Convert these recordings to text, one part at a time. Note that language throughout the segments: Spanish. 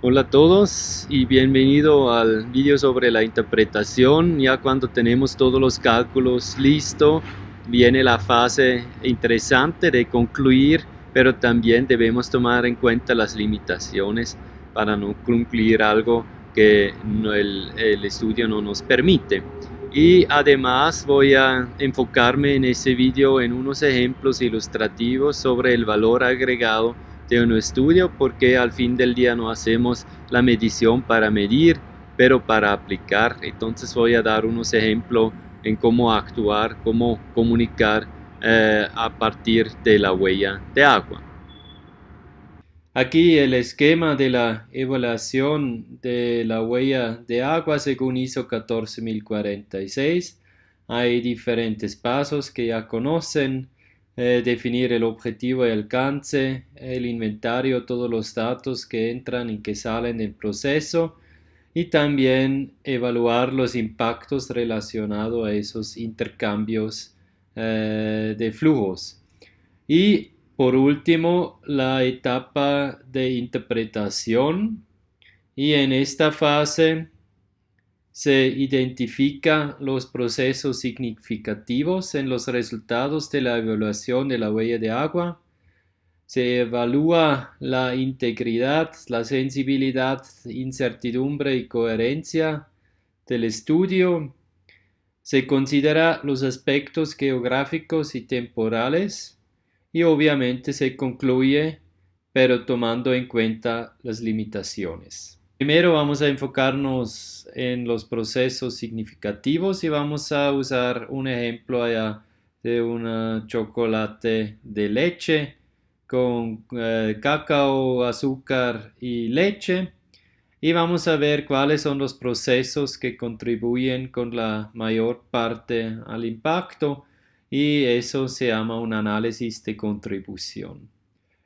Hola a todos y bienvenido al vídeo sobre la interpretación. Ya cuando tenemos todos los cálculos listos, viene la fase interesante de concluir, pero también debemos tomar en cuenta las limitaciones para no concluir algo que el estudio no nos permite. Y además voy a enfocarme en ese vídeo en unos ejemplos ilustrativos sobre el valor agregado de un estudio, porque al fin del día no hacemos la medición para medir, pero para aplicar. Entonces voy a dar unos ejemplos en cómo actuar, cómo comunicar a partir de la huella de agua. Aquí el esquema de la evaluación de la huella de agua según ISO 14046. Hay diferentes pasos que ya conocen: definir el objetivo y alcance, el inventario, todos los datos que entran y que salen del proceso, y también evaluar los impactos relacionados a esos intercambios de flujos. Y por último, la etapa de interpretación, y en esta fase se identifican los procesos significativos en los resultados de la evaluación de la huella de agua. Se evalúa la integridad, la sensibilidad, incertidumbre y coherencia del estudio. Se considera los aspectos geográficos y temporales y obviamente se concluye, pero tomando en cuenta las limitaciones. Primero vamos a enfocarnos en los procesos significativos y vamos a usar un ejemplo allá de un chocolate de leche con cacao, azúcar y leche. Y vamos a ver cuáles son los procesos que contribuyen con la mayor parte al impacto, y eso se llama un análisis de contribución.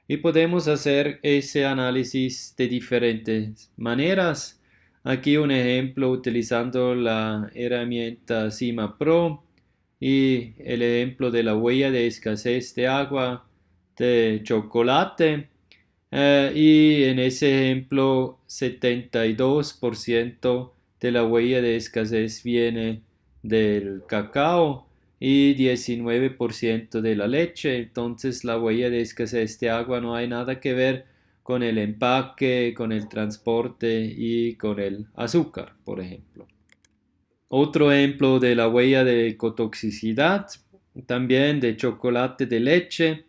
Y podemos hacer ese análisis de diferentes maneras. Aquí un ejemplo utilizando la herramienta CIMA Pro y el ejemplo de la huella de escasez de agua de chocolate. Y en ese ejemplo 72% de la huella de escasez viene del cacao y 19% de la leche. Entonces la huella de escasez de agua no hay nada que ver con el empaque, con el transporte y con el azúcar, por ejemplo. Otro ejemplo de la huella de ecotoxicidad, también de chocolate de leche.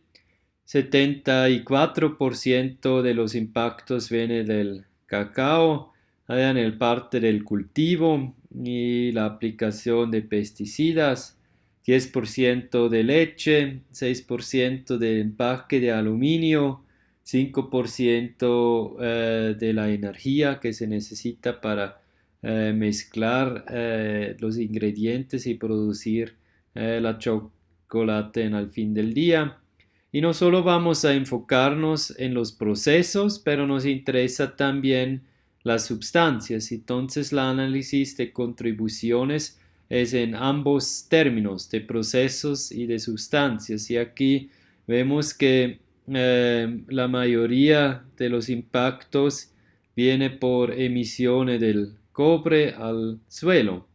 74% de los impactos viene del cacao, en el parte del cultivo y la aplicación de pesticidas. 10% de leche, 6% de empaque de aluminio, 5% de la energía que se necesita para mezclar los ingredientes y producir la chocolate en el fin del día. Y no solo vamos a enfocarnos en los procesos, pero nos interesa también las sustancias. Entonces, el análisis de contribuciones es en ambos términos, de procesos y de sustancias. Y aquí vemos que la mayoría de los impactos viene por emisiones del cobre al suelo.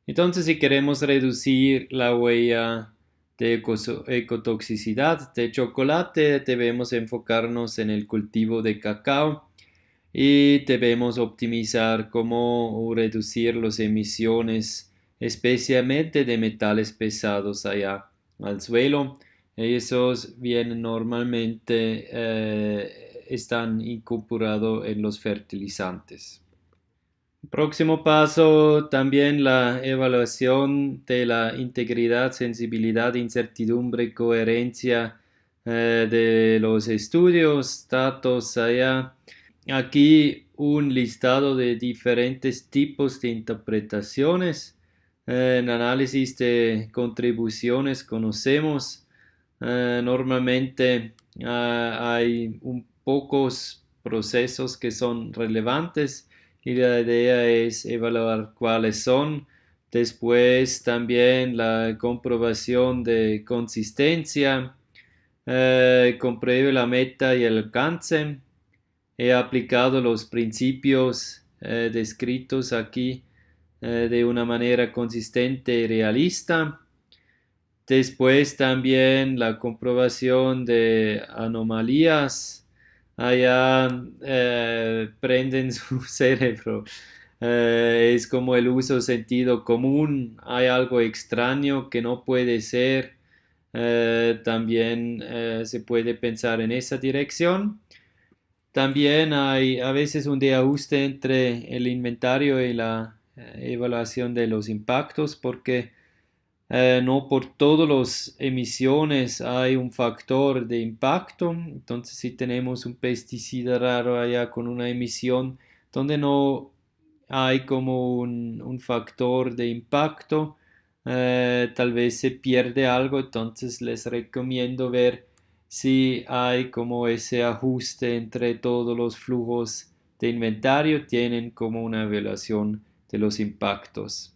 Entonces, si queremos reducir la huella de ecotoxicidad de chocolate, debemos enfocarnos en el cultivo de cacao y debemos optimizar cómo reducir las emisiones, especialmente de metales pesados allá al suelo. Esos vienen normalmente, están incorporados en los fertilizantes. Próximo paso, también la evaluación de la integridad, sensibilidad, incertidumbre y coherencia de los estudios, datos allá. Aquí un listado de diferentes tipos de interpretaciones. En análisis de contribuciones conocemos normalmente hay pocos procesos que son relevantes y la idea es evaluar cuáles son. Después también la comprobación de consistencia, compruebe la meta y el alcance. he aplicado los principios descritos aquí de una manera consistente y realista. Después también la comprobación de anomalías. Allá prenden su cerebro. Es como el uso sentido común. Hay algo extraño que no puede ser. También se puede pensar en esa dirección. También hay a veces un desajuste entre el inventario y la evaluación de los impactos porque no por todas las emisiones hay un factor de impacto. Entonces, si tenemos un pesticida raro allá con una emisión donde no hay como un factor de impacto, tal vez se pierde algo. Entonces, les recomiendo ver si hay como ese ajuste entre todos los flujos de inventario, tienen como una evaluación de los impactos.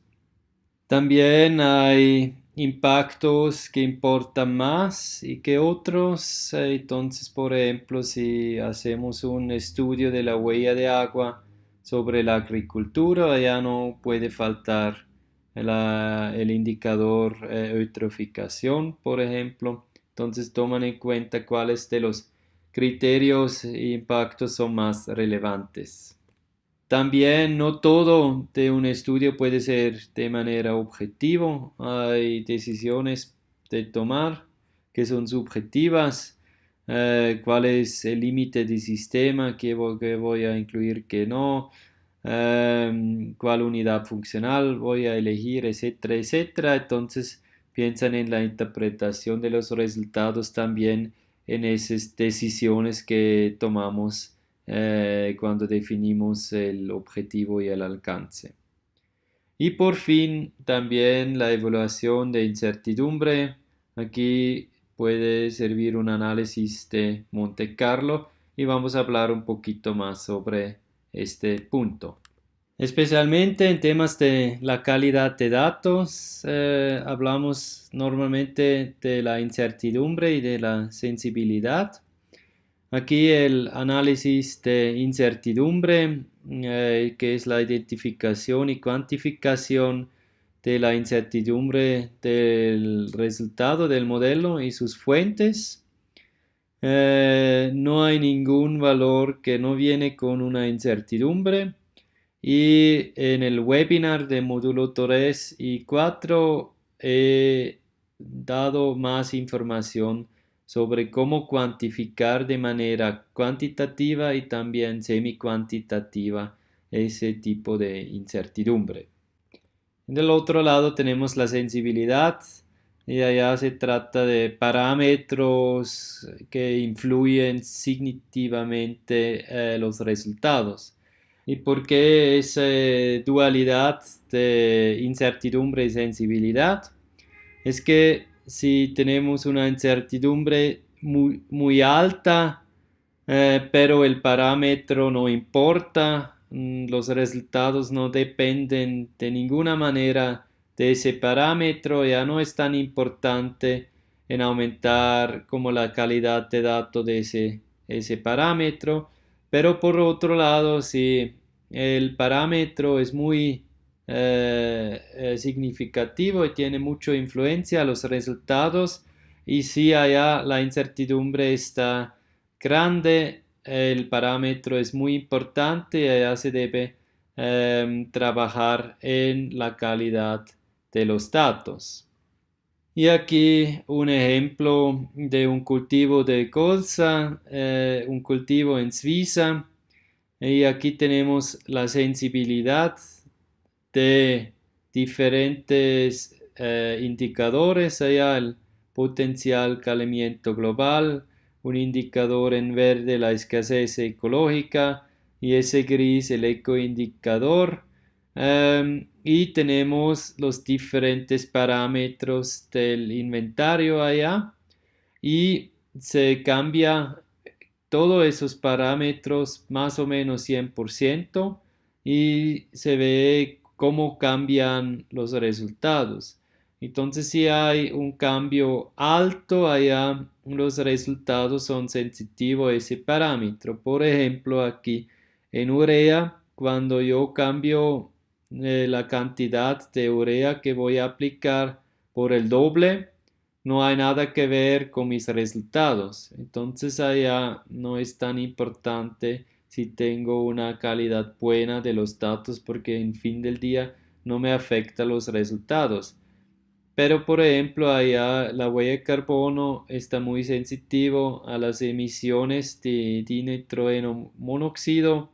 También hay impactos que importan más y que otros. Entonces, por ejemplo, si hacemos un estudio de la huella de agua sobre la agricultura, ya no puede faltar el indicador eutroficación, por ejemplo. Entonces, toman en cuenta cuáles de los criterios e impactos son más relevantes. También no todo de un estudio puede ser de manera objetiva. Hay decisiones de tomar que son subjetivas. ¿Cuál es el límite del sistema que voy a incluir, que no? ¿Cuál unidad funcional voy a elegir, etcétera, etcétera? Entonces piensan en la interpretación de los resultados también en esas decisiones que tomamos cuando definimos el objetivo y el alcance. Y por fin también la evaluación de incertidumbre. Aquí puede servir un análisis de Monte Carlo y vamos a hablar un poquito más sobre este punto. Especialmente en temas de la calidad de datos, hablamos normalmente de la incertidumbre y de la sensibilidad. Aquí el análisis de incertidumbre, que es la identificación y cuantificación de la incertidumbre del resultado del modelo y sus fuentes. No hay ningún valor que no viene con una incertidumbre. Y en el webinar de módulo 3 y 4 he dado más información sobre cómo cuantificar de manera cuantitativa y también semi-cuantitativa ese tipo de incertidumbre. Del otro lado tenemos la sensibilidad y allá se trata de parámetros que influyen significativamente los resultados. ¿Y por qué esa dualidad de incertidumbre y sensibilidad? Es que si tenemos una incertidumbre muy alta, pero el parámetro no importa, los resultados no dependen de ninguna manera de ese parámetro, ya no es tan importante en aumentar como la calidad de datos de ese parámetro. Pero por otro lado, si el parámetro es muy significativo y tiene mucha influencia a los resultados, y si allá la incertidumbre está grande, el parámetro es muy importante y allá se debe trabajar en la calidad de los datos. Y aquí un ejemplo de un cultivo de colza, un cultivo en Suiza. Y aquí tenemos la sensibilidad de diferentes indicadores. Allá el potencial calentamiento global, un indicador en verde la escasez ecológica y ese gris el ecoindicador. Y tenemos los diferentes parámetros del inventario allá y se cambia todos esos parámetros más o menos 100% y se ve cómo cambian los resultados. Entonces, si hay un cambio alto allá, los resultados son sensitivos a ese parámetro. Por ejemplo, aquí en urea, cuando yo cambio la cantidad de urea que voy a aplicar por el doble, no hay nada que ver con mis resultados. Entonces, allá no es tan importante si tengo una calidad buena de los datos porque en fin del día no me afecta los resultados. Pero, por ejemplo, allá la huella de carbono está muy sensitivo a las emisiones de dinitrógeno monóxido.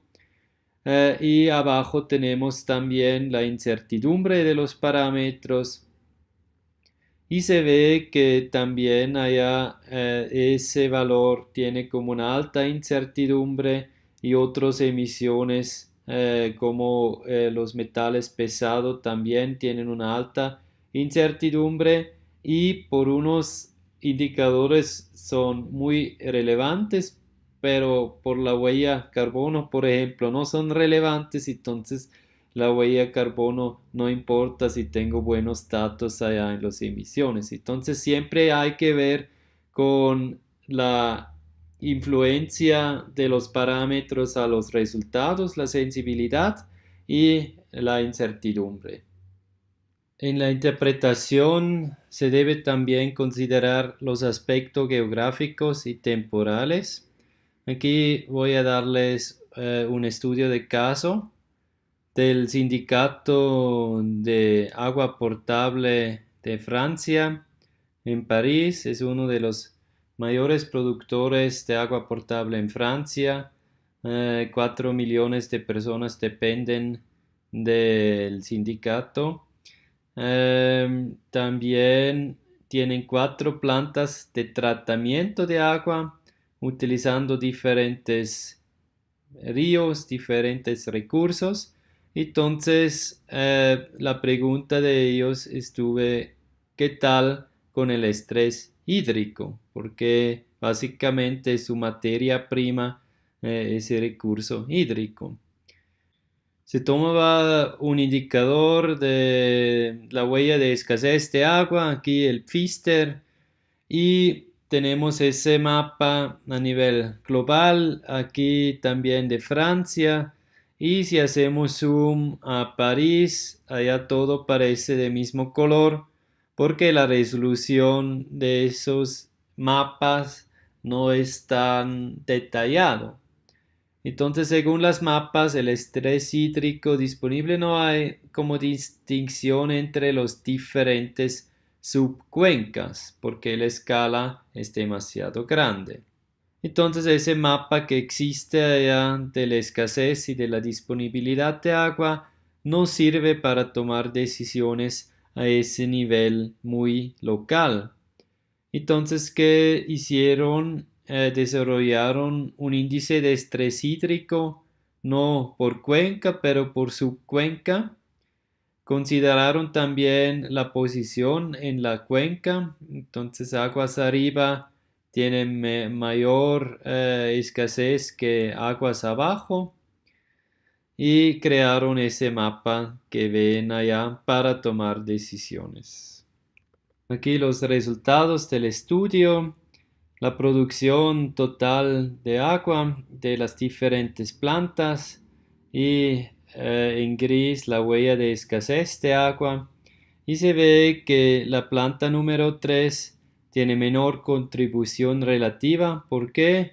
Y abajo tenemos también la incertidumbre de los parámetros. Y se ve que también allá ese valor tiene como una alta incertidumbre y otras emisiones como los metales pesados también tienen una alta incertidumbre y por unos indicadores son muy relevantes, pero por la huella carbono, por ejemplo, no son relevantes, entonces la huella de carbono no importa si tengo buenos datos allá en las emisiones. Entonces siempre hay que ver con la influencia de los parámetros a los resultados, la sensibilidad y la incertidumbre. En la interpretación se debe también considerar los aspectos geográficos y temporales. Aquí voy a darles un estudio de caso del Sindicato de Agua Potable de Francia en París. Es uno de los mayores productores de agua potable en Francia. 4 millones de personas dependen del sindicato. También tienen 4 plantas de tratamiento de agua utilizando diferentes ríos, diferentes recursos. Entonces, la pregunta de ellos estuve, ¿qué tal con el estrés hídrico? Porque básicamente su materia prima es el recurso hídrico. Se tomaba un indicador de la huella de escasez de agua, aquí el Pfister, y tenemos ese mapa a nivel global, aquí también de Francia. Y si hacemos zoom a París, allá todo parece de mismo color, porque la resolución de esos mapas no es tan detallado. Entonces, según las mapas, el estrés hídrico disponible no hay como distinción entre los diferentes subcuencas, porque la escala es demasiado grande. Entonces, ese mapa que existe allá de la escasez y de la disponibilidad de agua no sirve para tomar decisiones a ese nivel muy local. Entonces, ¿qué hicieron? Desarrollaron un índice de estrés hídrico, no por cuenca, pero por subcuenca. Consideraron también la posición en la cuenca. Entonces, aguas arriba tienen mayor escasez que aguas abajo. Y crearon ese mapa que ven allá para tomar decisiones. Aquí los resultados del estudio, la producción total de agua de las diferentes plantas y en gris la huella de escasez de agua. Y se ve que la planta número 3 tiene menor contribución relativa. ¿Por qué?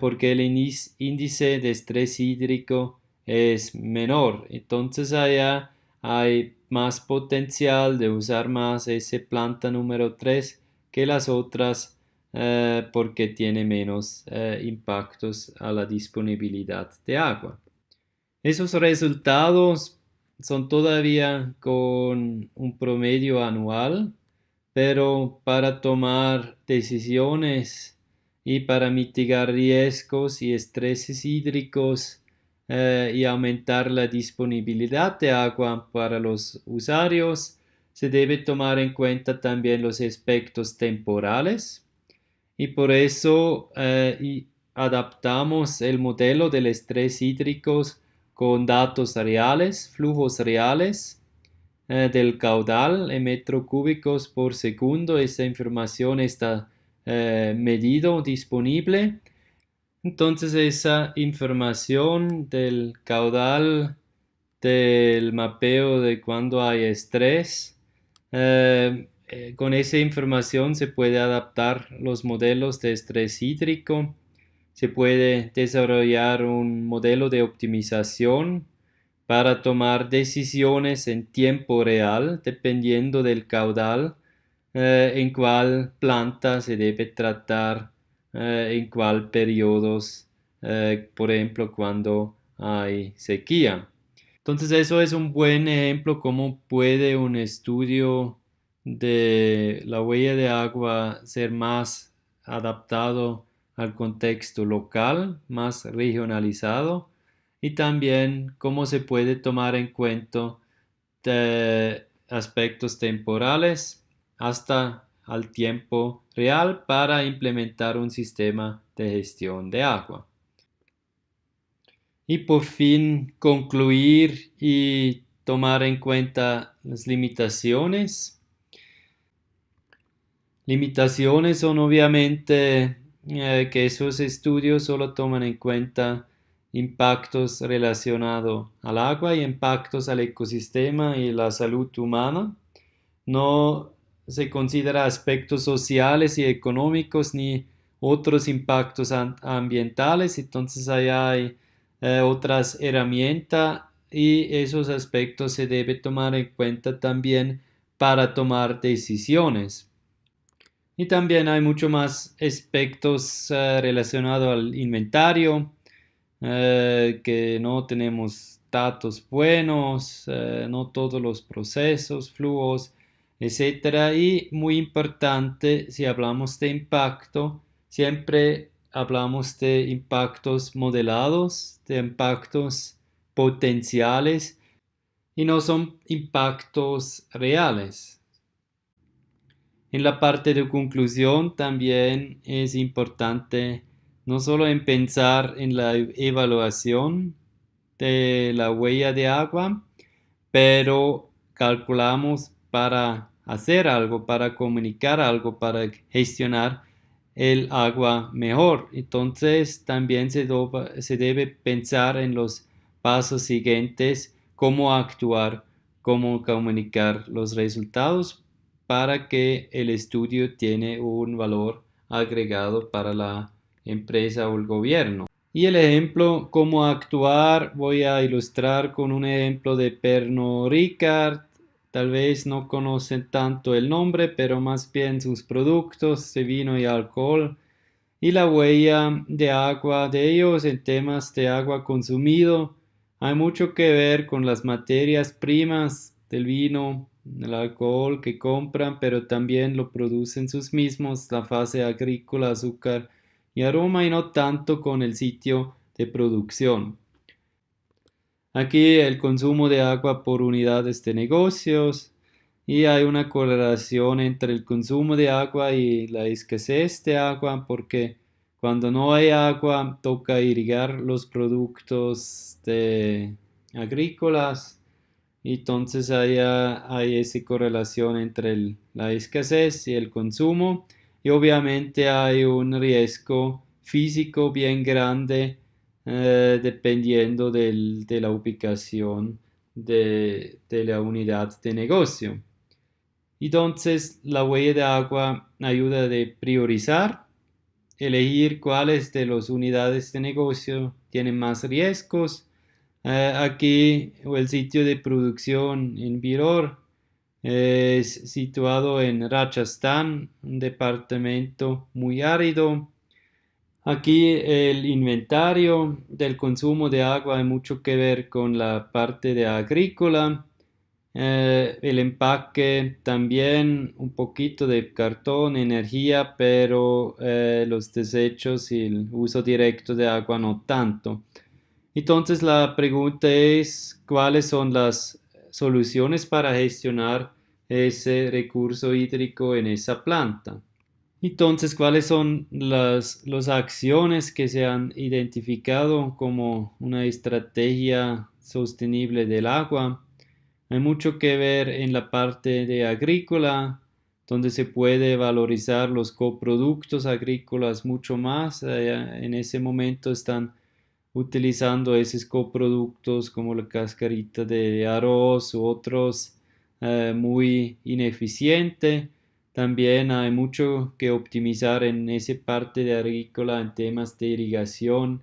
Porque el índice de estrés hídrico es menor. Entonces allá hay más potencial de usar más ese planta número 3 que las otras porque tiene menos impactos a la disponibilidad de agua. Esos resultados son todavía con un promedio anual, pero para tomar decisiones y para mitigar riesgos y estreses hídricos y aumentar la disponibilidad de agua para los usuarios, se debe tomar en cuenta también los aspectos temporales y por eso adaptamos el modelo del estrés hídrico con datos reales, flujos reales, del caudal en metros cúbicos por segundo. Esta información está medido, disponible. Entonces esa información del caudal del mapeo de cuando hay estrés, con esa información se puede adaptar los modelos de estrés hídrico, se puede desarrollar un modelo de optimización para tomar decisiones en tiempo real dependiendo del caudal, en cuál planta se debe tratar, en cuál periodos, por ejemplo, cuando hay sequía. Entonces eso es un buen ejemplo cómo puede un estudio de la huella de agua ser más adaptado al contexto local, más regionalizado, y también cómo se puede tomar en cuenta aspectos temporales hasta al tiempo real para implementar un sistema de gestión de agua. Y por fin concluir y tomar en cuenta las limitaciones. Limitaciones son obviamente que esos estudios solo toman en cuenta impactos relacionados al agua y impactos al ecosistema y la salud humana. No se considera aspectos sociales y económicos ni otros impactos ambientales. Entonces allá hay otras herramientas y esos aspectos se debe tomar en cuenta también para tomar decisiones. Y también hay mucho más aspectos relacionados al inventario, que no tenemos datos buenos, no todos los procesos, flujos, etcétera. Y muy importante, si hablamos de impacto, siempre hablamos de impactos modelados, de impactos potenciales y no son impactos reales. En la parte de conclusión también es importante no solo en pensar en la evaluación de la huella de agua, pero calculamos para hacer algo, para comunicar algo, para gestionar el agua mejor. Entonces también se debe pensar en los pasos siguientes, cómo actuar, cómo comunicar los resultados para que el estudio tiene un valor agregado para la empresa o el gobierno. Y el ejemplo cómo actuar voy a ilustrar con un ejemplo de Pernod Ricard. Tal vez no conocen tanto el nombre, pero más bien sus productos de vino y alcohol y la huella de agua de ellos en temas de agua consumido. Hay mucho que ver con las materias primas del vino, el alcohol que compran, pero también lo producen sus mismos, la fase agrícola, azúcar y aroma, y no tanto con el sitio de producción. Aquí el consumo de agua por unidades de negocios, y hay una correlación entre el consumo de agua y la escasez de agua, porque cuando no hay agua toca irrigar los productos agrícolas, y entonces hay esa correlación entre la escasez y el consumo, y obviamente hay un riesgo físico bien grande, dependiendo de la ubicación de la unidad de negocio. Entonces, la huella de agua ayuda de priorizar, elegir cuáles de las unidades de negocio tienen más riesgos. Aquí el sitio de producción en Viror es situado en Rajasthan, un departamento muy árido. Aquí el inventario del consumo de agua hay mucho que ver con la parte de agrícola. El empaque también un poquito de cartón, energía, pero los desechos y el uso directo de agua no tanto. Entonces la pregunta es, ¿cuáles son las soluciones para gestionar ese recurso hídrico en esa planta? Entonces, ¿cuáles son las acciones que se han identificado como una estrategia sostenible del agua? Hay mucho que ver en la parte de agrícola, donde se puede valorizar los coproductos agrícolas mucho más. En ese momento están utilizando esos coproductos como la cascarita de arroz u otros muy ineficiente. También hay mucho que optimizar en esa parte de agrícola en temas de irrigación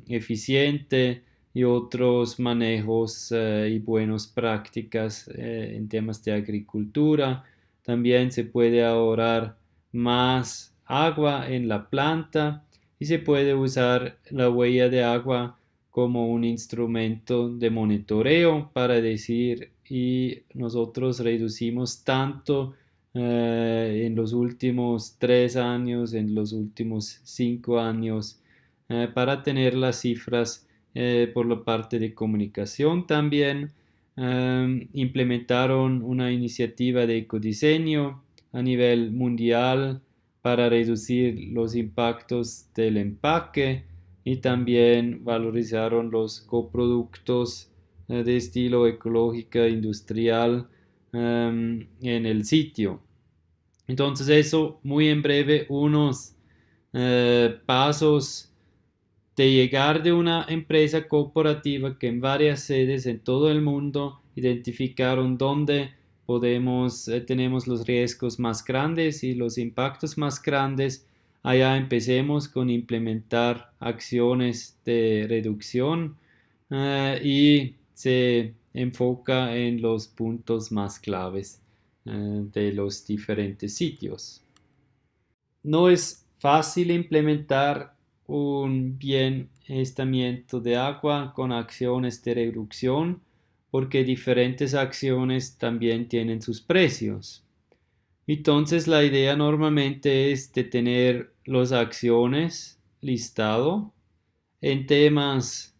eficiente y otros manejos y buenas prácticas en temas de agricultura. También se puede ahorrar más agua en la planta y se puede usar la huella de agua como un instrumento de monitoreo para decir y nosotros reducimos tanto en los últimos 3 años, en los últimos 5 años, para tener las cifras por la parte de comunicación también. Implementaron una iniciativa de ecodiseño a nivel mundial para reducir los impactos del empaque y también valorizaron los coproductos de estilo ecológico industrial en el sitio. Entonces eso muy en breve unos pasos de llegar de una empresa corporativa que en varias sedes en todo el mundo identificaron dónde tenemos los riesgos más grandes y los impactos más grandes. Allá empecemos con implementar acciones de reducción y se enfoca en los puntos más claves de los diferentes sitios. No es fácil implementar un bien estamiento de agua con acciones de reducción porque diferentes acciones también tienen sus precios. Entonces la idea normalmente es de tener las acciones listado en temas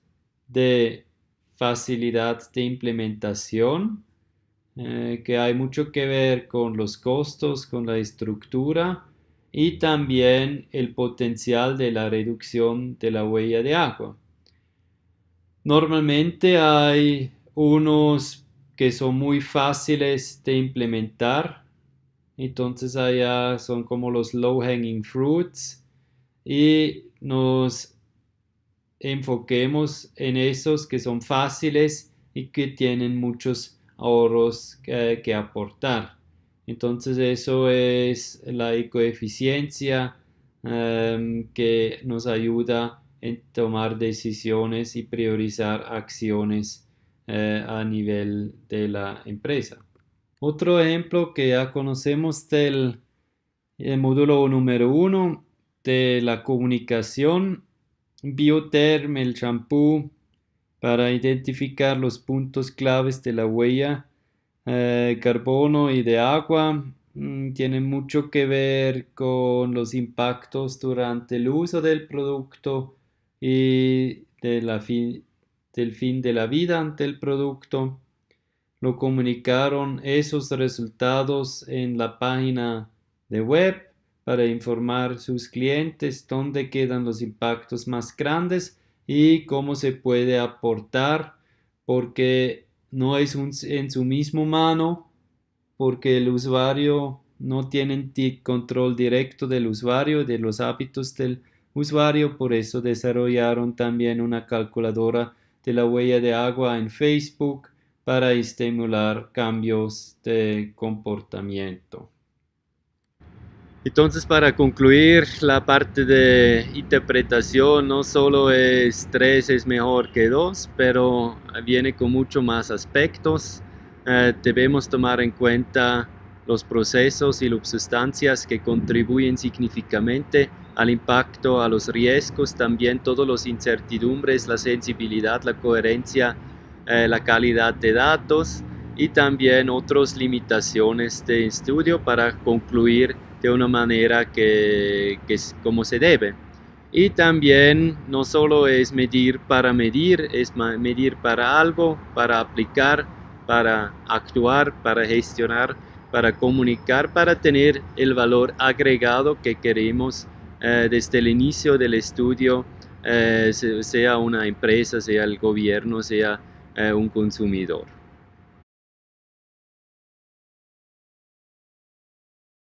de facilidad de implementación, que hay mucho que ver con los costos, con la estructura y también el potencial de la reducción de la huella de agua. Normalmente hay unos que son muy fáciles de implementar, entonces allá son como los low hanging fruits y nos enfoquemos en esos que son fáciles y que tienen muchos ahorros que aportar. Entonces eso es la ecoeficiencia que nos ayuda en tomar decisiones y priorizar acciones a nivel de la empresa. Otro ejemplo que ya conocemos del módulo número 1 de la comunicación, Biotherm, el champú, para identificar los puntos claves de la huella carbono y de agua. Tienen mucho que ver con los impactos durante el uso del producto y del fin de la vida del producto. Lo comunicaron esos resultados en la página de web para informar a sus clientes dónde quedan los impactos más grandes y cómo se puede aportar, porque no es en su misma mano, porque el usuario no tiene control directo del usuario, de los hábitos del usuario. Por eso desarrollaron también una calculadora de la huella de agua en Facebook para estimular cambios de comportamiento. Entonces, para concluir la parte de interpretación, no solo es 3 es mejor que 2, pero viene con mucho más aspectos. Debemos tomar en cuenta los procesos y las sustancias que contribuyen significativamente al impacto, a los riesgos, también todas las incertidumbres, la sensibilidad, la coherencia, la calidad de datos y también otras limitaciones de estudio para concluir de una manera que es como se debe. Y también no solo es medir para medir, es medir para algo, para aplicar, para actuar, para gestionar, para comunicar, para tener el valor agregado que queremos desde el inicio del estudio, sea una empresa, sea el gobierno, sea un consumidor.